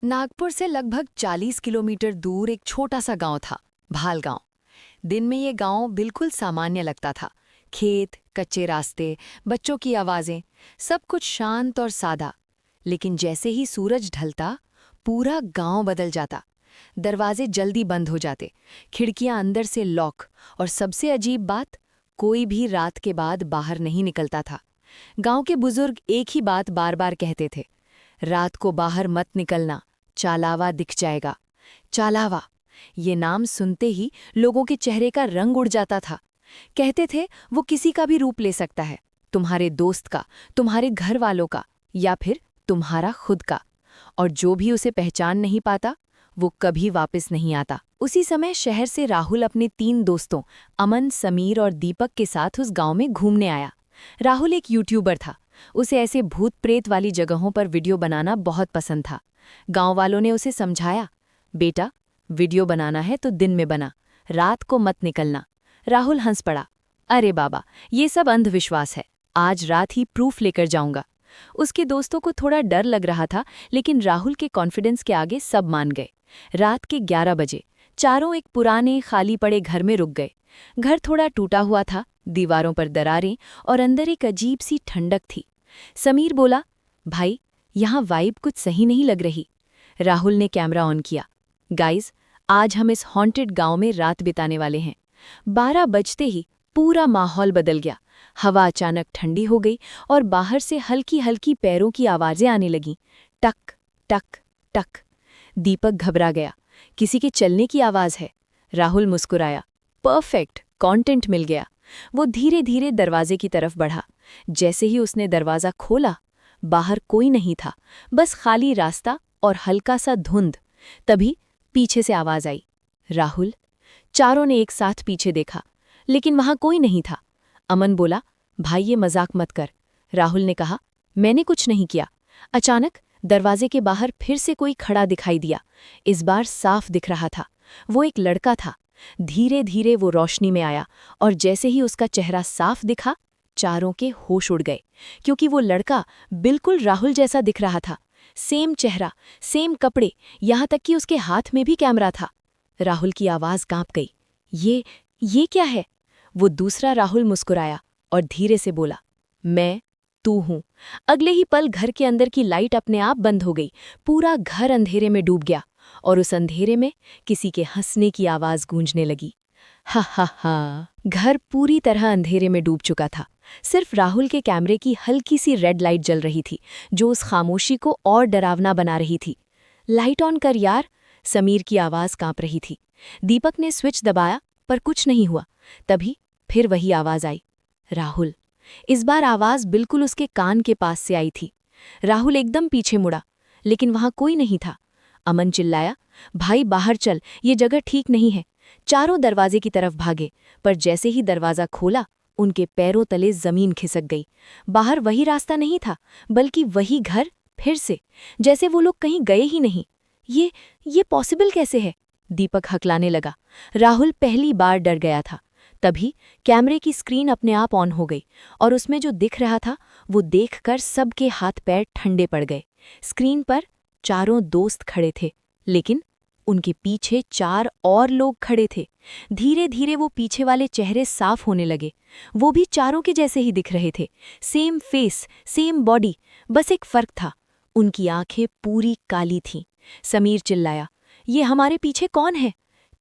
नागपुर से लगभग 40 किलोमीटर दूर एक छोटा सा गांव था, भाल गांव। दिन में ये गांव बिल्कुल सामान्य लगता था। खेत, कच्चे रास्ते, बच्चों की आवाजें, सब कुछ शांत और सादा। लेकिन जैसे ही सूरज ढलता, पूरा गांव बदल जाता। दरवाजे जल्दी बंद हो जाते, खिड़कियां अंदर से लॉक, और सबसे अजीब बात, कोई भी रात के बाद बाहर नहीं निकलता था। गांव के बुजुर्ग एक ही बात बार बार कहते थे, रात को बाहर मत निकलना, चालावा दिख जाएगा। चालावा, ये नाम सुनते ही लोगों के चेहरे का रंग उड़ जाता था। कहते थे वो किसी का भी रूप ले सकता है, तुम्हारे दोस्त का, तुम्हारे घर वालों का, या फिर तुम्हारा खुद का। और जो भी उसे पहचान नहीं पाता, वो कभी वापस नहीं आता। उसी समय शहर से राहुल अपने 3 दोस्तों अमन, समीर और दीपक के साथ उस गांव में घूमने आया। राहुल एक यूट्यूबर था। उसे ऐसे भूत प्रेत वाली जगहों पर वीडियो बनाना बहुत पसंद था। गांव वालों ने उसे समझाया, बेटा, वीडियो बनाना है तो दिन में बना, रात को मत निकलना। राहुल हंस पड़ा, अरे बाबा, ये सब अंधविश्वास है, आज रात ही प्रूफ लेकर जाऊंगा। उसके दोस्तों को थोड़ा डर लग रहा था, लेकिन राहुल के कॉन्फिडेंस के आगे सब मान गए। रात के 11 बजे चारों एक पुराने खाली पड़े घर में रुक गए। घर थोड़ा टूटा हुआ था, दीवारों पर दरारें और अंदर एक अजीब सी ठंडक थी। समीर बोला, भाई, यहाँ वाइब कुछ सही नहीं लग रही। राहुल ने कैमरा ऑन किया, गाइज, आज हम इस हॉन्टेड गांव में रात बिताने वाले हैं। 12 बजते ही पूरा माहौल बदल गया। हवा अचानक ठंडी हो गई और बाहर से हल्की हल्की पैरों की आवाजें आने लगीं, टक टक टक। दीपक घबरा गया, किसी के चलने की आवाज है। राहुल मुस्कुराया, परफेक्ट, कंटेंट मिल गया। वो धीरे धीरे दरवाजे की तरफ बढ़ा। जैसे ही उसने दरवाजा खोला, बाहर कोई नहीं था, बस खाली रास्ता और हल्का सा धुंध। तभी पीछे से आवाज आई, राहुल। चारों ने एक साथ पीछे देखा, लेकिन वहां कोई नहीं था। अमन बोला, भाई, ये मजाक मत कर। राहुल ने कहा, मैंने कुछ नहीं किया। अचानक दरवाजे के बाहर फिर से कोई खड़ा दिखाई दिया। इस बार साफ दिख रहा था, वो एक लड़का था। धीरे धीरे वो रोशनी में आया, और जैसे ही उसका चेहरा साफ दिखा, चारों के होश उड़ गए, क्योंकि वो लड़का बिल्कुल राहुल जैसा दिख रहा था। सेम चेहरा, सेम कपड़े, यहाँ तक कि उसके हाथ में भी कैमरा था। राहुल की आवाज कांप गई, ये क्या है? वो दूसरा राहुल मुस्कुराया और धीरे से बोला, मैं तू हूं। अगले ही पल घर के अंदर की लाइट अपने आप बंद हो गई। पूरा घर अंधेरे में डूब गया, और उस अंधेरे में किसी के हंसने की आवाज गूंजने लगी, हा हा हा। घर पूरी तरह अंधेरे में डूब चुका था। सिर्फ राहुल के कैमरे की हल्की सी रेड लाइट जल रही थी, जो उस खामोशी को और डरावना बना रही थी। लाइट ऑन कर यार, समीर की आवाज कांप रही थी। दीपक ने स्विच दबाया, पर कुछ नहीं हुआ। तभी फिर वही आवाज आई, राहुल। इस बार आवाज बिल्कुल उसके कान के पास से आई थी। राहुल एकदम पीछे मुड़ा, लेकिन वहां कोई नहीं था। अमन चिल्लाया, भाई बाहर चल, ये जगह ठीक नहीं है। चारों दरवाजे की तरफ भागे, पर जैसे ही दरवाजा खोला, उनके पैरों तले जमीन खिसक गई। बाहर वही रास्ता नहीं था, बल्कि वही घर फिर से, जैसे वो लोग कहीं गए ही नहीं। ये पॉसिबल कैसे है? दीपक हकलाने लगा। राहुल पहली बार डर गया था। तभी कैमरे की स्क्रीन अपने आप ऑन हो गई, और उसमें जो दिख रहा था, वो देखकर सबके हाथ पैर ठंडे पड़ गए। स्क्रीन पर चारों दोस्त खड़े थे, लेकिन उनके पीछे 4 और लोग खड़े थे। धीरे धीरे वो पीछे वाले चेहरे साफ होने लगे। वो भी चारों के जैसे ही दिख रहे थे, सेम फेस, सेम बॉडी। बस एक फर्क था, उनकी आंखें पूरी काली थीं। समीर चिल्लाया, ये हमारे पीछे कौन है?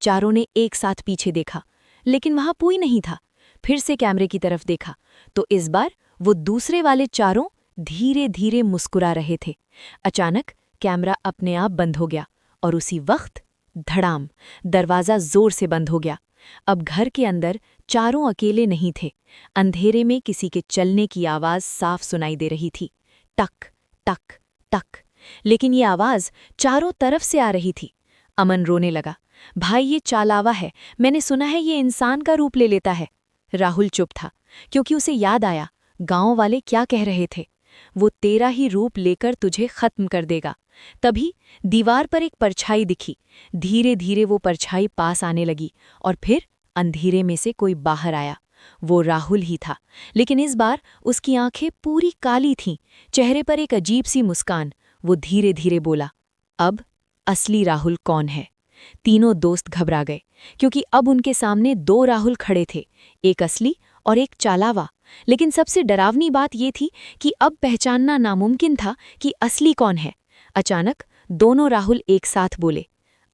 चारों ने एक साथ पीछे देखा, लेकिन वहां कोई नहीं था। फिर से कैमरे की तरफ देखा, तो इस बार वो दूसरे वाले चारों धीरे धीरे मुस्कुरा रहे थे। अचानक कैमरा अपने आप बंद हो गया, और उसी वक्त धड़ाम, दरवाजा जोर से बंद हो गया। अब घर के अंदर चारों अकेले नहीं थे। अंधेरे में किसी के चलने की आवाज साफ सुनाई दे रही थी, टक टक टक। लेकिन ये आवाज चारों तरफ से आ रही थी। अमन रोने लगा, भाई, ये चालावा है, मैंने सुना है ये इंसान का रूप ले लेता है। राहुल चुप था, क्योंकि उसे याद आया गांव वाले क्या कह रहे थे, वो तेरा ही रूप लेकर तुझे खत्म कर देगा। तभी दीवार पर एक परछाई दिखी। धीरे धीरे वो परछाई पास आने लगी, और फिर अंधेरे में से कोई बाहर आया। वो राहुल ही था, लेकिन इस बार उसकी आंखें पूरी काली थीं, चेहरे पर एक अजीब सी मुस्कान। वो धीरे धीरे बोला, अब असली राहुल कौन है? तीनों दोस्त घबरा गए, क्योंकि अब उनके सामने दो राहुल खड़े थे, एक असली और एक चालावा। लेकिन सबसे डरावनी बात ये थी कि अब पहचानना नामुमकिन था कि असली कौन है। अचानक दोनों राहुल एक साथ बोले,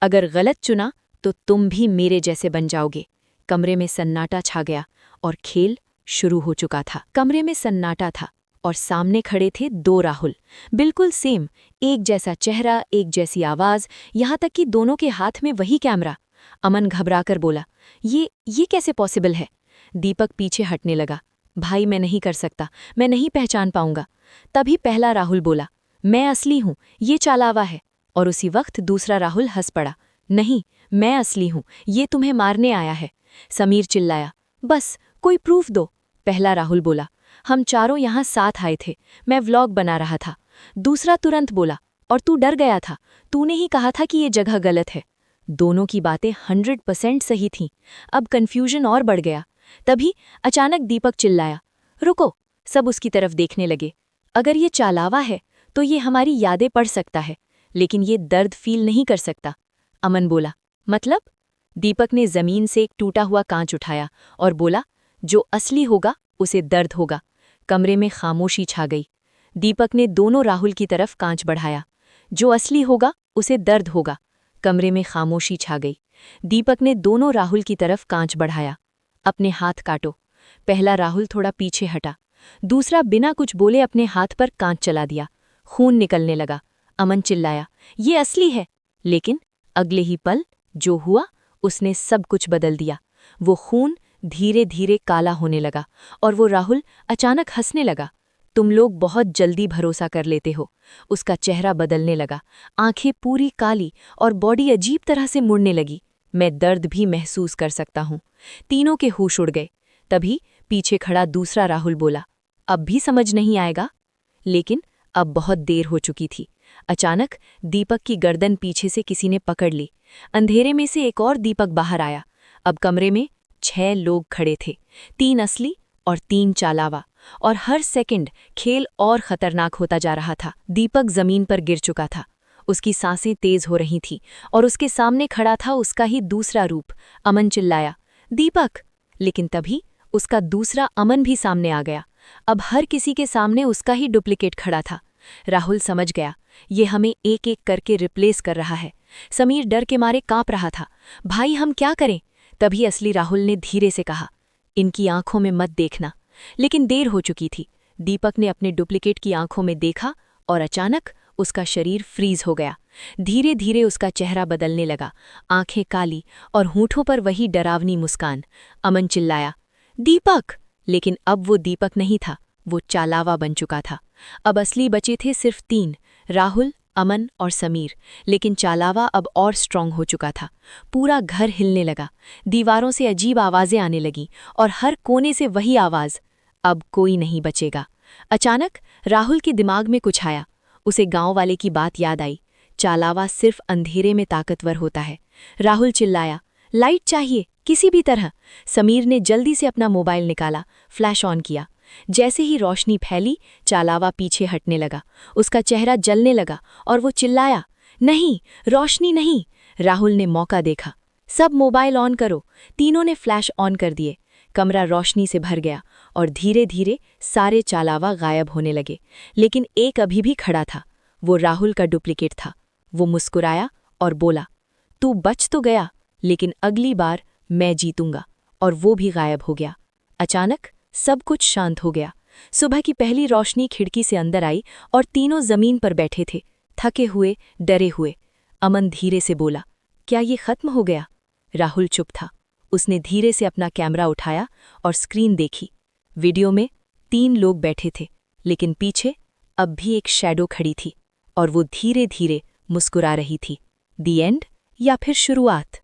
अगर गलत चुना तो तुम भी मेरे जैसे बन जाओगे। कमरे में सन्नाटा छा गया और खेल शुरू हो चुका था। कमरे में सन्नाटा था और सामने खड़े थे दो राहुल, बिल्कुल सेम, एक जैसा चेहरा, एक जैसी आवाज, यहाँ तक कि दोनों के हाथ में वही कैमरा। अमन घबराकर बोला, ये कैसे पॉसिबल है? दीपक पीछे हटने लगा, भाई मैं नहीं कर सकता, मैं नहीं पहचान पाऊंगा। तभी पहला राहुल बोला, मैं असली हूं, ये चालावा है। और उसी वक्त दूसरा राहुल हंस पड़ा, नहीं, मैं असली हूं, ये तुम्हें मारने आया है। समीर चिल्लाया, बस कोई प्रूफ दो। पहला राहुल बोला, हम चारों यहाँ साथ आए थे, मैं व्लॉग बना रहा था। दूसरा तुरंत बोला, और तू डर गया था, तूने ही कहा था कि ये जगह गलत है। दोनों की बातें 100% सही थीं। अब कन्फ्यूजन और बढ़ गया। तभी अचानक दीपक चिल्लाया, रुको। सब उसकी तरफ देखने लगे। अगर ये चालावा है तो ये हमारी यादें पढ़ सकता है, लेकिन ये दर्द फील नहीं कर सकता। अमन बोला, मतलब? दीपक ने जमीन से एक टूटा हुआ कांच उठाया और बोला, जो असली होगा उसे दर्द होगा। कमरे में खामोशी छा गई। दीपक ने दोनों राहुल की तरफ कांच बढ़ाया, जो असली होगा उसे दर्द होगा। कमरे में खामोशी छा गई। दीपक ने दोनों राहुल की तरफ कांच बढ़ाया, अपने हाथ काटो। पहला राहुल थोड़ा पीछे हटा, दूसरा बिना कुछ बोले अपने हाथ पर कांच चला दिया। खून निकलने लगा। अमन चिल्लाया, ये असली है। लेकिन अगले ही पल जो हुआ उसने सब कुछ बदल दिया। वो खून धीरे धीरे काला होने लगा और वो राहुल अचानक हंसने लगा। तुम लोग बहुत जल्दी भरोसा कर लेते हो। उसका चेहरा बदलने लगा, आंखें पूरी काली और बॉडी अजीब तरह से मुड़ने लगी। मैं दर्द भी महसूस कर सकता हूँ। तीनों के होश उड़ गए। तभी पीछे खड़ा दूसरा राहुल बोला, अब भी समझ नहीं आएगा? लेकिन अब बहुत देर हो चुकी थी। अचानक दीपक की गर्दन पीछे से किसी ने पकड़ ली। अंधेरे में से एक और दीपक बाहर आया। अब कमरे में 6 लोग खड़े थे, 3 असली और 3 चालावा, और हर सेकंड खेल और खतरनाक होता जा रहा था। दीपक जमीन पर गिर चुका था, उसकी सांसें तेज हो रही थीं और उसके सामने खड़ा था उसका ही दूसरा रूप। अमन चिल्लाया, दीपक! लेकिन तभी उसका दूसरा अमन भी सामने आ गया। अब हर किसी के सामने उसका ही डुप्लीकेट खड़ा था। राहुल समझ गया, ये हमें एक एक करके रिप्लेस कर रहा है। समीर डर के मारे कांप रहा था, भाई हम क्या करें? तभी असली राहुल ने धीरे से कहा, इनकी आंखों में मत देखना। लेकिन देर हो चुकी थी। दीपक ने अपने डुप्लीकेट की आंखों में देखा और अचानक उसका शरीर फ्रीज हो गया। धीरे धीरे उसका चेहरा बदलने लगा, आंखें काली और होठों पर वही डरावनी मुस्कान। अमन चिल्लाया, दीपक! लेकिन अब वो दीपक नहीं था, वो चालावा बन चुका था। अब असली बचे थे सिर्फ 3, राहुल, अमन और समीर। लेकिन चालावा अब और स्ट्रांग हो चुका था। पूरा घर हिलने लगा, दीवारों से अजीब आवाजें आने लगीं और हर कोने से वही आवाज, अब कोई नहीं बचेगा। अचानक राहुल के दिमाग में कुछ आया। उसे गांव वाले की बात याद आई, चालावा सिर्फ अंधेरे में ताकतवर होता है। राहुल चिल्लाया, लाइट चाहिए किसी भी तरह। समीर ने जल्दी से अपना मोबाइल निकाला, फ्लैश ऑन किया। जैसे ही रोशनी फैली, चालावा पीछे हटने लगा, उसका चेहरा जलने लगा और वो चिल्लाया, नहीं, रोशनी नहीं। राहुल ने मौका देखा, सब मोबाइल ऑन करो। तीनों ने फ्लैश ऑन कर दिए। कमरा रोशनी से भर गया और धीरे धीरे सारे चालावा गायब होने लगे। लेकिन एक अभी भी खड़ा था, वो राहुल का डुप्लीकेट था। वो मुस्कुराया और बोला, तू बच तो गया, लेकिन अगली बार मैं जीतूंगा। और वो भी गायब हो गया। अचानक सब कुछ शांत हो गया। सुबह की पहली रोशनी खिड़की से अंदर आई और तीनों जमीन पर बैठे थे, थके हुए, डरे हुए। अमन धीरे से बोला, क्या ये खत्म हो गया? राहुल चुप था। उसने धीरे से अपना कैमरा उठाया और स्क्रीन देखी। वीडियो में 3 लोग बैठे थे, लेकिन पीछे अब भी एक शैडो खड़ी थी और वो धीरे धीरे मुस्कुरा रही थी। दी एंड या फिर शुरुआत?